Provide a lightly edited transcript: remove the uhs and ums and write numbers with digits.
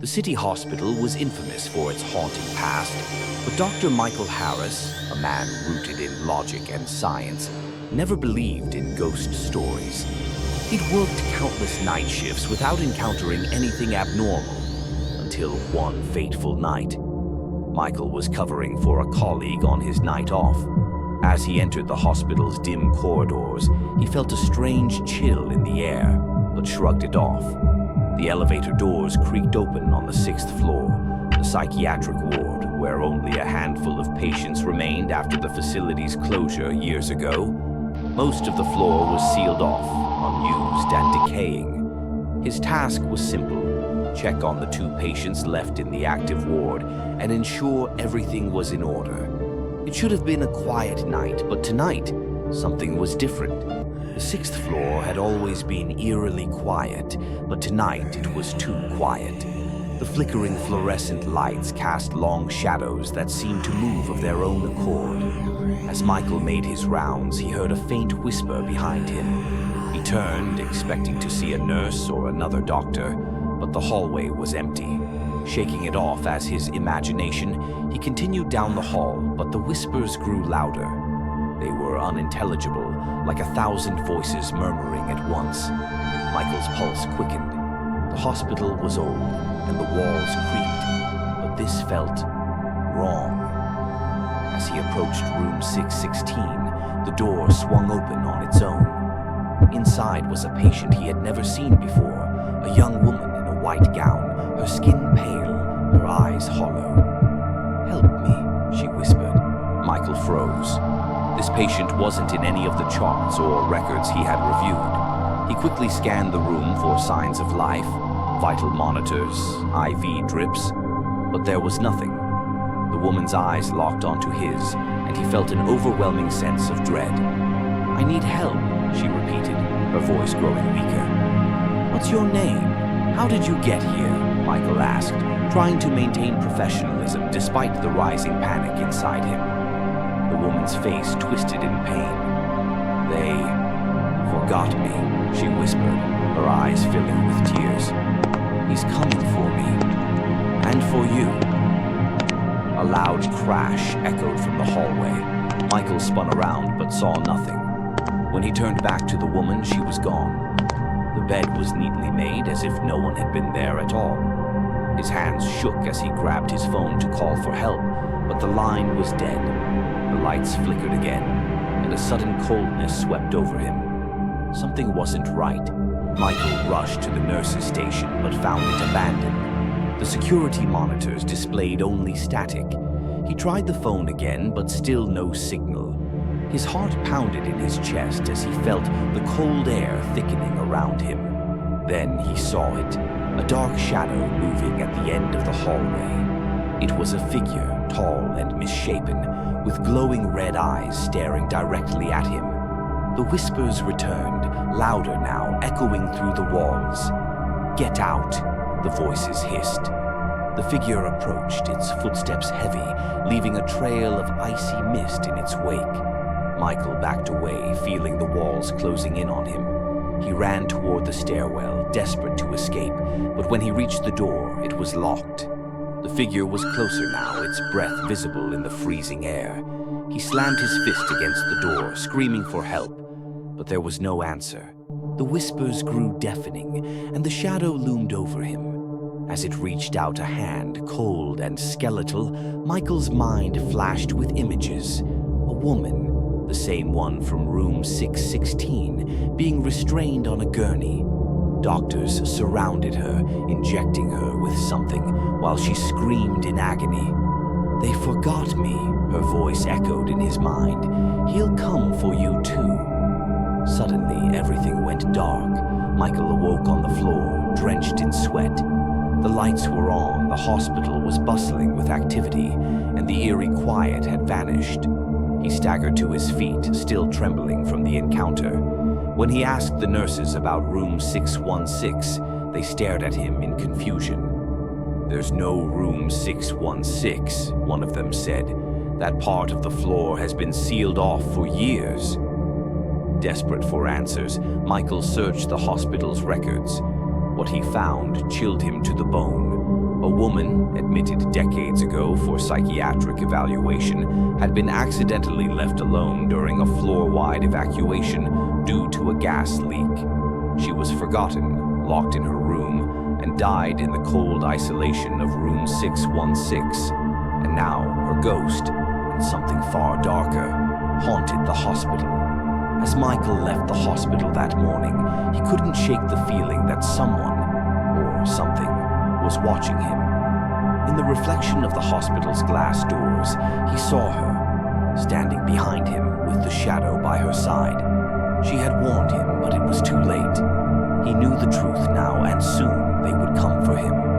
The city hospital was infamous for its haunting past, but Dr. Michael Harris, a man rooted in logic and science, never believed in ghost stories. He'd worked countless night shifts without encountering anything abnormal, until one fateful night. Michael was covering for a colleague on his night off. As he entered the hospital's dim corridors, he felt a strange chill in the air, but shrugged it off. The elevator doors creaked open on the 6th floor, the psychiatric ward, where only a handful of patients remained after the facility's closure years ago. Most of the floor was sealed off, unused and decaying. His task was simple: check on the 2 patients left in the active ward and ensure everything was in order. It should have been a quiet night, but tonight, something was different. The 6th floor had always been eerily quiet, but tonight it was too quiet. The flickering fluorescent lights cast long shadows that seemed to move of their own accord. As Michael made his rounds, he heard a faint whisper behind him. He turned, expecting to see a nurse or another doctor, but the hallway was empty. Shaking it off as his imagination, he continued down the hall, but the whispers grew louder. They were unintelligible, like 1,000 voices murmuring at once. Michael's pulse quickened. The hospital was old, and the walls creaked, but this felt wrong. As he approached room 616, the door swung open on its own. Inside was a patient he had never seen before, a young woman in a white gown, her skin pale, her eyes hollow. "Help me," she whispered. Michael froze. This patient wasn't in any of the charts or records he had reviewed. He quickly scanned the room for signs of life, vital monitors, IV drips, but there was nothing. The woman's eyes locked onto his, and he felt an overwhelming sense of dread. "I need help," she repeated, her voice growing weaker. "What's your name? How did you get here?" Michael asked, trying to maintain professionalism despite the rising panic inside him. The woman's face twisted in pain. "They forgot me," she whispered, her eyes filling with tears. "He's coming for me. And for you." A loud crash echoed from the hallway. Michael spun around but saw nothing. When he turned back to the woman, she was gone. The bed was neatly made, as if no one had been there at all. His hands shook as he grabbed his phone to call for help, but the line was dead. The lights flickered again, and a sudden coldness swept over him. Something wasn't right. Michael rushed to the nurse's station, but found it abandoned. The security monitors displayed only static. He tried the phone again, but still no signal. His heart pounded in his chest as he felt the cold air thickening around him. Then he saw it, a dark shadow moving at the end of the hallway. It was a figure, tall and misshapen, with glowing red eyes staring directly at him. The whispers returned, louder now, echoing through the walls. "Get out," the voices hissed. The figure approached, its footsteps heavy, leaving a trail of icy mist in its wake. Michael backed away, feeling the walls closing in on him. He ran toward the stairwell, desperate to escape, but when he reached the door, it was locked. The figure was closer now, its breath visible in the freezing air. He slammed his fist against the door, screaming for help, but there was no answer. The whispers grew deafening, and the shadow loomed over him. As it reached out a hand, cold and skeletal, Michael's mind flashed with images. A woman, the same one from room 616, being restrained on a gurney. Doctors surrounded her, injecting her with something, while she screamed in agony. "They forgot me," her voice echoed in his mind. "He'll come for you too." Suddenly, everything went dark. Michael awoke on the floor, drenched in sweat. The lights were on, the hospital was bustling with activity, and the eerie quiet had vanished. He staggered to his feet, still trembling from the encounter. When he asked the nurses about room 616, they stared at him in confusion. "There's no room 616, one of them said. "That part of the floor has been sealed off for years." Desperate for answers, Michael searched the hospital's records. What he found chilled him to the bone. woman, admitted decades ago for psychiatric evaluation, had been accidentally left alone during a floor-wide evacuation due to a gas leak. She was forgotten, locked in her room, and died in the cold isolation of room 616. And now her ghost, and something far darker, haunted the hospital. As Michael left the hospital that morning, he couldn't shake the feeling that someone, or something, was watching him. In the reflection of the hospital's glass doors, he saw her, standing behind him with the shadow by her side. She had warned him, but it was too late. He knew the truth now, and soon they would come for him.